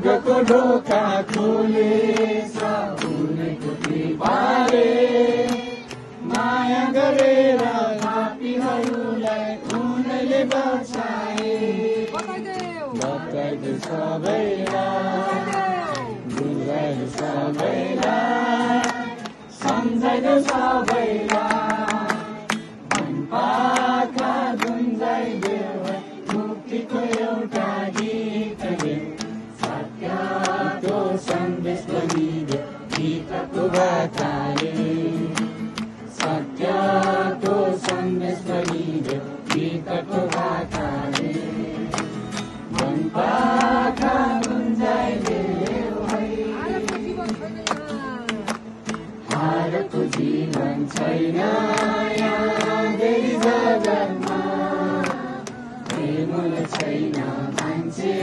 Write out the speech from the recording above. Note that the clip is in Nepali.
स्वर्गको ढोका खोलेछ उनको कृपाले माया गरेर पापीहरूलाई उनले बचाए बताइदेऊ सबैलाई बुझाइदेऊ सबैलाई सम्झाइदेऊ सबैलाई मनपाखा गुन्जाइदेऊ मुक्तिको एउटा गीत देऊ सत्यको सन्देश बनिदेऊ गीतको बाटाले सत्यको सन्देश बनिदेऊ गीतको बाटाले मनपाखा गुन्जाइदेऊ हारको जीवन छैन यहाँ धेरै जगतमा प्रेमले छैन मान्छे